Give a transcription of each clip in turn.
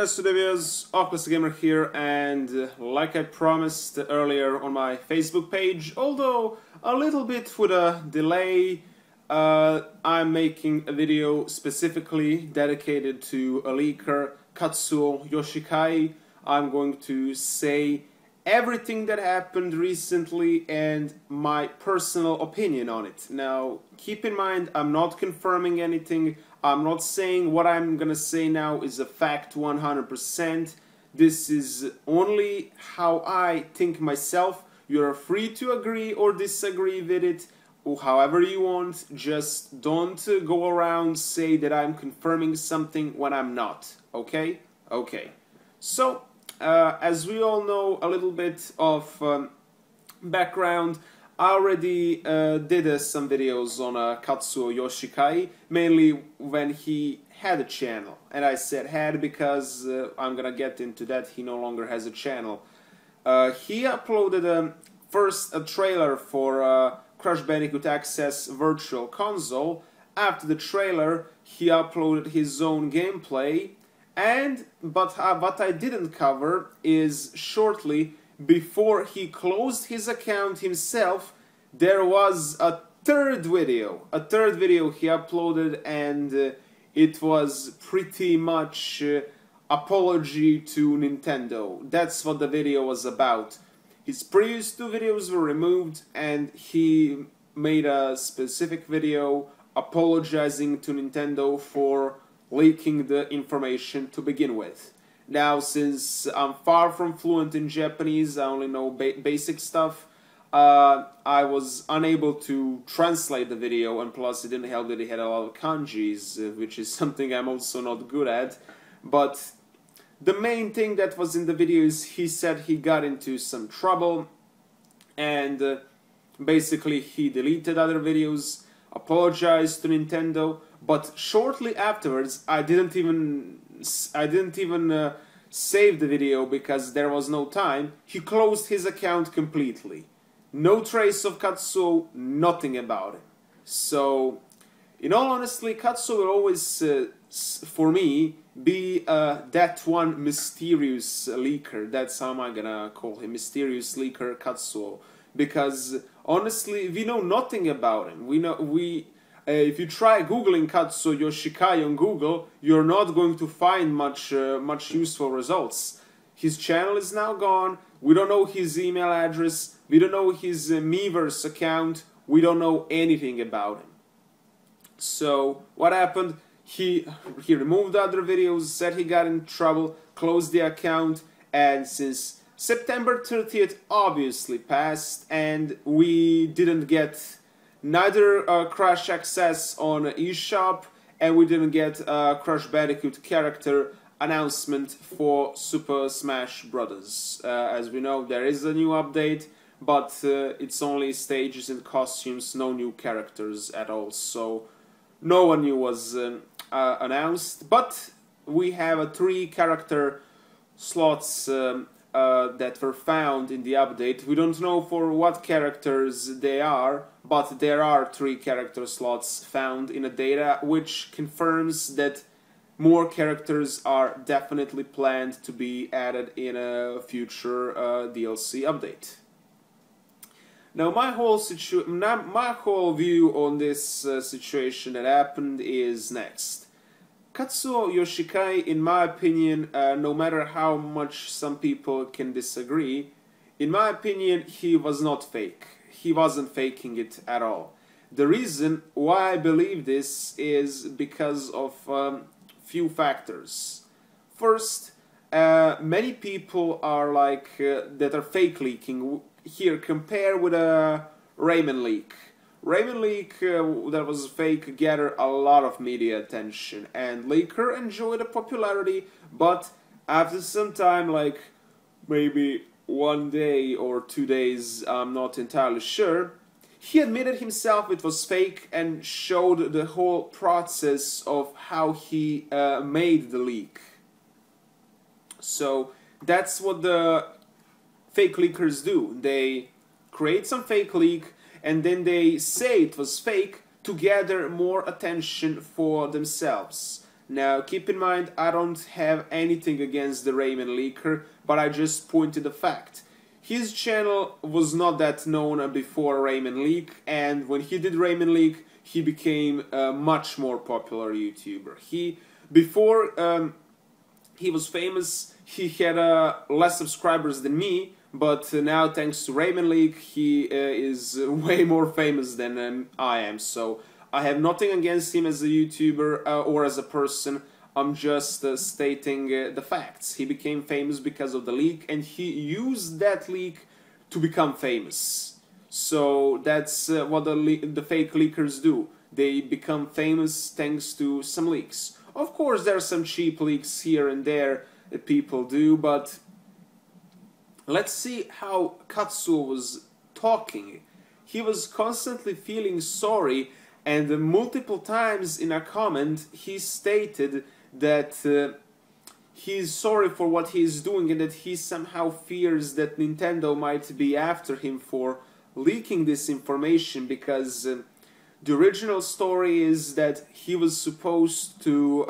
Studios, OldClassicGamer here, and like I promised earlier on my Facebook page, although a little bit with a delay, I'm making a video specifically dedicated to a leaker, Katsuo Yoshikai. I'm going to say everything that happened recently and my personal opinion on it. Now, keep in mind, I'm not confirming anything. I'm not saying what I'm gonna say now is a fact 100%. This is only how I think myself. You're free to agree or disagree with it, or however you want. Just don't go around say that I'm confirming something when I'm not. Okay? Okay. So, as we all know a little bit of background, I already did some videos on Katsuo Yoshikai, mainly when he had a channel. And I said had because I'm gonna get into that, he no longer has a channel. He uploaded first a trailer for Crash Bandicoot Access Virtual Console. After the trailer, he uploaded his own gameplay. But what I didn't cover is shortly before he closed his account himself, there was a third video he uploaded, and it was pretty much apology to Nintendo. That's what the video was about. His previous two videos were removed and he made a specific video apologizing to Nintendo for leaking the information to begin with. Now, since I'm far from fluent in Japanese, I only know basic stuff, I was unable to translate the video, and plus it didn't help that he had a lot of kanjis, which is something I'm also not good at. But the main thing that was in the video is he said he got into some trouble, and basically he deleted other videos, apologized to Nintendo, but shortly afterwards I didn't even save the video because there was no time. He closed his account completely. No trace of Katsuo, nothing about him. So, in all honesty, Katsuo will always, for me, be that one mysterious leaker. That's how I'm gonna call him, mysterious leaker Katsuo. Because, honestly, we know nothing about him. If you try googling Katsuo Yoshikai on Google, you're not going to find much useful results. His channel is now gone. We don't know his email address. We don't know his Miiverse account. We don't know anything about him. So what happened? He removed other videos, said he got in trouble, closed the account, and since September 30th obviously passed, and we didn't get neither Crash Access on eShop, and we didn't get a Crash Bandicoot character announcement for Super Smash Bros. As we know, there is a new update, but it's only stages and costumes, no new characters at all, so no one new was announced. But we have 3 character slots that were found in the update. We don't know for what characters they are, but there are 3 character slots found in the data, which confirms that more characters are definitely planned to be added in a future DLC update. Now, my whole view on this situation that happened is next. Katsuo Yoshikai, in my opinion, no matter how much some people can disagree, in my opinion, he was not fake. He wasn't faking it at all. The reason why I believe this is because of few factors. First, many people are like that are fake leaking. Here, compare with a Rayman leak. Rayman leak that was fake gathered a lot of media attention, and leaker enjoyed the popularity, but after some time, like maybe 1 day or 2 days, I'm not entirely sure, he admitted himself it was fake and showed the whole process of how he made the leak. So that's what the fake leakers do. They create some fake leak and then they say it was fake to gather more attention for themselves. Now, keep in mind, I don't have anything against the Rayman leaker, but I just pointed the fact. His channel was not that known before Rayman leak, and when he did Rayman leak, he became a much more popular YouTuber. Before he was famous, he had less subscribers than me, but now thanks to Rayman leak, he is way more famous than I am. So I have nothing against him as a YouTuber or as a person. I'm just stating the facts. He became famous because of the leak, and he used that leak to become famous. So that's what the fake leakers do. They become famous thanks to some leaks. Of course, there are some cheap leaks here and there that people do, but let's see how Katsuo was talking. He was constantly feeling sorry, and multiple times in a comment he stated that he's sorry for what he's doing and that he somehow fears that Nintendo might be after him for leaking this information, because the original story is that he was supposed to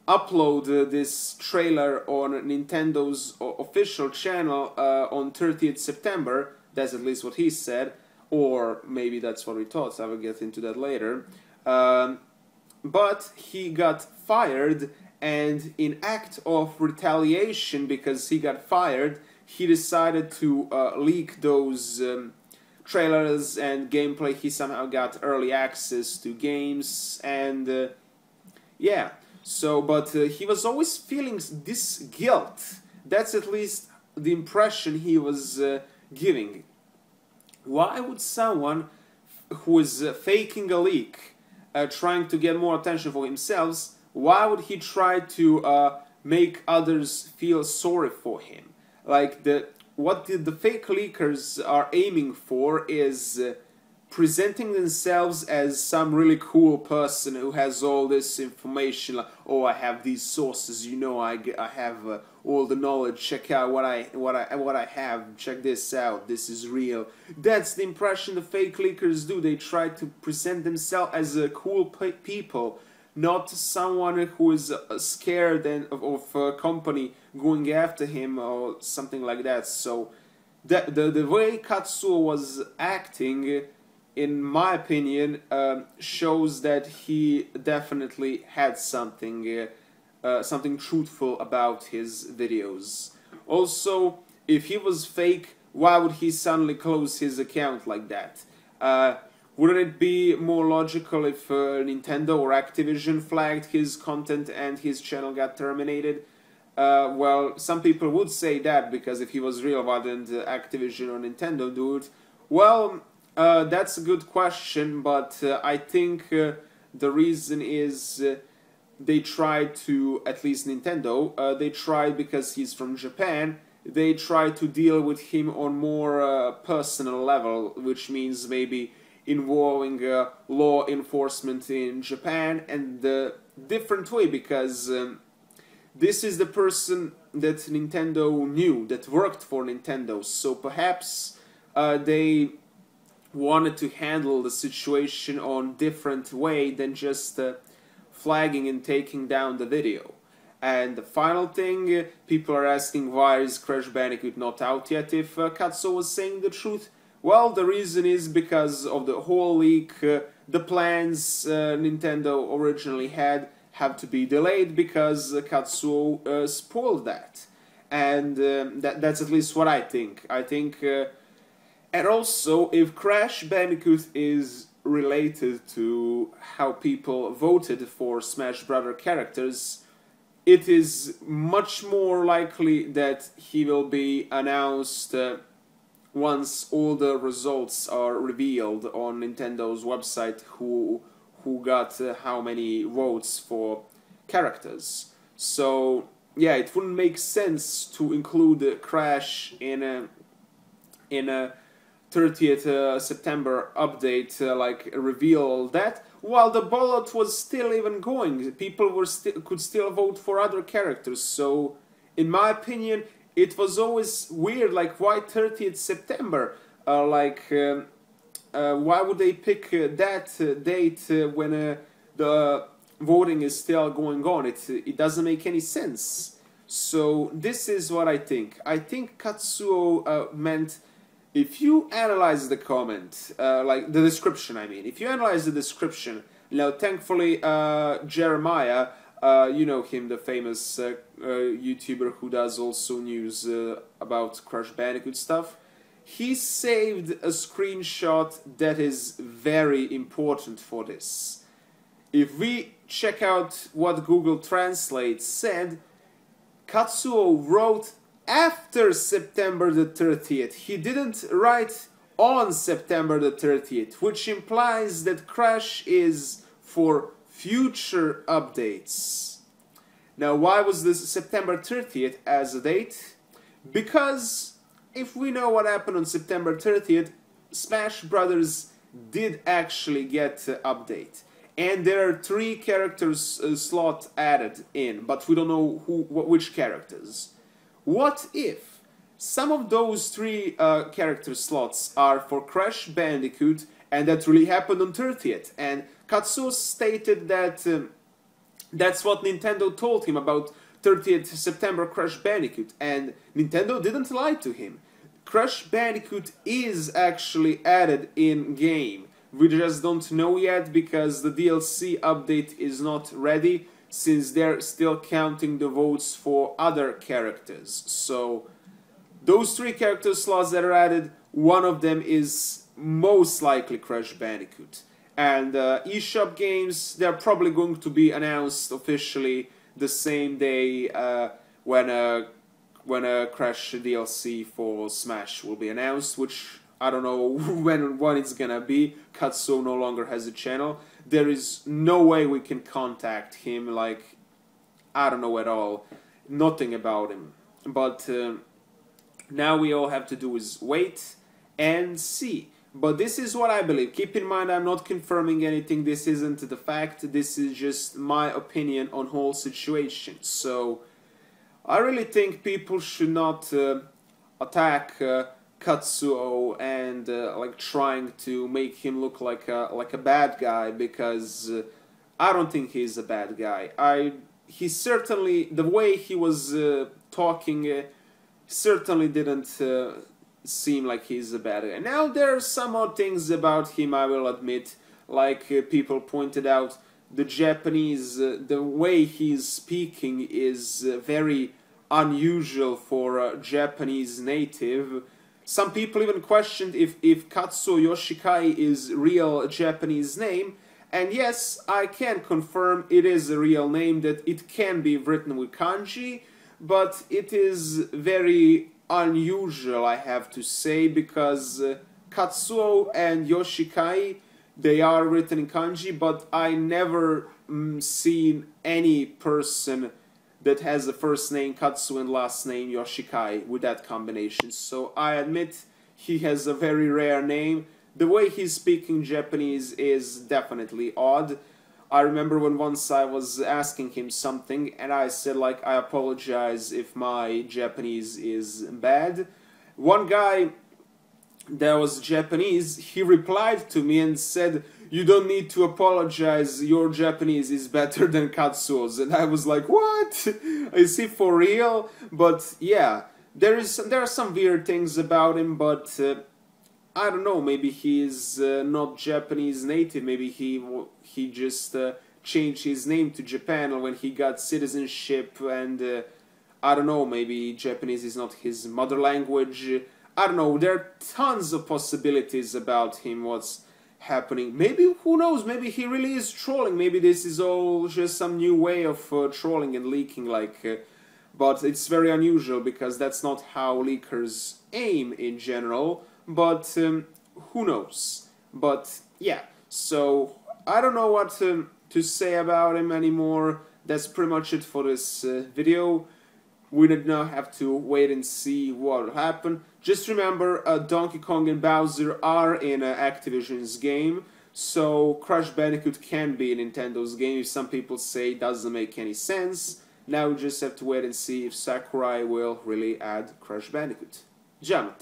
upload this trailer on Nintendo's official channel on 30th September. That's at least what he said, or maybe that's what we thought. I will get into that later. But he got fired, and in act of retaliation, because he got fired, he decided to leak those trailers and gameplay. He somehow got early access to games, and yeah. So, but he was always feeling this guilt. That's at least the impression he was giving. Why would someone who is faking a leak, trying to get more attention for himself, why would he try to make others feel sorry for him? Like, what the fake leakers are aiming for is presenting themselves as some really cool person who has all this information. Like, oh, I have these sources, you know, I have all the knowledge. Check out what I have. Check this out. This is real. That's the impression the fake leakers do. They try to present themselves as cool people, not someone who is scared of a company going after him or something like that. So the way Katsuo was acting, in my opinion, shows that he definitely had something truthful about his videos. Also, if he was fake, why would he suddenly close his account like that? Wouldn't it be more logical if Nintendo or Activision flagged his content and his channel got terminated? Well, some people would say that, because if he was real, why didn't Activision or Nintendo do it? Well, that's a good question, but I think the reason is they tried to, at least Nintendo, they tried, because he's from Japan, they tried to deal with him on more personal level, which means maybe involving law enforcement in Japan, and a different way, because this is the person that Nintendo knew, that worked for Nintendo, so perhaps they wanted to handle the situation on different way than just flagging and taking down the video. And the final thing, people are asking, why is Crash Bandicoot not out yet if Katsuo was saying the truth? Well, the reason is because of the whole leak. The plans Nintendo originally had have to be delayed because Katsuo spoiled that. And that's at least what I think. I think... and also, if Crash Bandicoot is related to how people voted for Smash Bros. Characters, it is much more likely that he will be announced once all the results are revealed on Nintendo's website, who got how many votes for characters. So, yeah, it wouldn't make sense to include Crash in a 30th September update, like reveal all that, while the ballot was still even going. People could still vote for other characters. So, in my opinion, it was always weird. Like, why 30th September? Why would they pick that date when the voting is still going on. It doesn't make any sense. So this is what I think. I think Katsuo meant, if you analyze the comment, like the description, I mean, if you analyze the description, now thankfully Jeremiah, you know him, the famous YouTuber who does also news about Crash Bandicoot stuff, he saved a screenshot that is very important for this. If we check out what Google Translate said, Katsuo wrote after September the 30th. He didn't write on September the 30th, which implies that Crash is for future updates. Now, why was this September 30th as a date? Because if we know what happened on September 30th, Smash Brothers did actually get an update. And there are 3 characters slot added in, but we don't know which characters. What if some of those 3 character slots are for Crash Bandicoot, and that really happened on 30th? And Katsuo stated that that's what Nintendo told him about 30th September Crash Bandicoot, and Nintendo didn't lie to him. Crash Bandicoot is actually added in-game. We just don't know yet because the DLC update is not ready, since they're still counting the votes for other characters. So those 3 character slots that are added, one of them is most likely Crash Bandicoot. And eShop games, they're probably going to be announced officially the same day when a Crash DLC for Smash will be announced, which I don't know when it's gonna be. Katsuo no longer has a channel. There is no way we can contact him, like, I don't know at all. Nothing about him. But now we all have to do is wait and see. But this is what I believe. Keep in mind, I'm not confirming anything. This isn't the fact. This is just my opinion on whole situation. So I really think people should not attack Katsuo and like trying to make him look like a bad guy, because I don't think he's a bad guy. He certainly, the way he was talking, certainly didn't seem like he's a bad guy. Now there are some odd things about him, I will admit, like people pointed out. The Japanese, the way he's speaking is very unusual for a Japanese native. Some people even questioned if Katsuo Yoshikai is real Japanese name, and yes, I can confirm it is a real name, that it can be written with kanji, but it is very unusual, I have to say, because Katsuo and Yoshikai, they are written in kanji, but I never seen any person that has a first name Katsuo and last name Yoshikai with that combination. So I admit he has a very rare name. The way he's speaking Japanese is definitely odd. I remember when once I was asking him something and I said, like, I apologize if my Japanese is bad. One guy that was Japanese, he replied to me and said, "You don't need to apologize, your Japanese is better than Katsuo's." And I was like, what? Is he for real? But yeah, there are some weird things about him, but I don't know, maybe he is not Japanese native, maybe he just changed his name to Japan when he got citizenship, and I don't know, maybe Japanese is not his mother language. I don't know, there are tons of possibilities about him, what's happening. Maybe, who knows, maybe he really is trolling, maybe this is all just some new way of trolling and leaking, like, but it's very unusual because that's not how leakers aim in general, but who knows. But yeah, so I don't know what to say about him anymore. That's pretty much it for this video. We did not have to wait and see what will happen. Just remember, Donkey Kong and Bowser are in Activision's game, so Crash Bandicoot can be Nintendo's game. If some people say it doesn't make any sense, now we just have to wait and see if Sakurai will really add Crash Bandicoot. Già,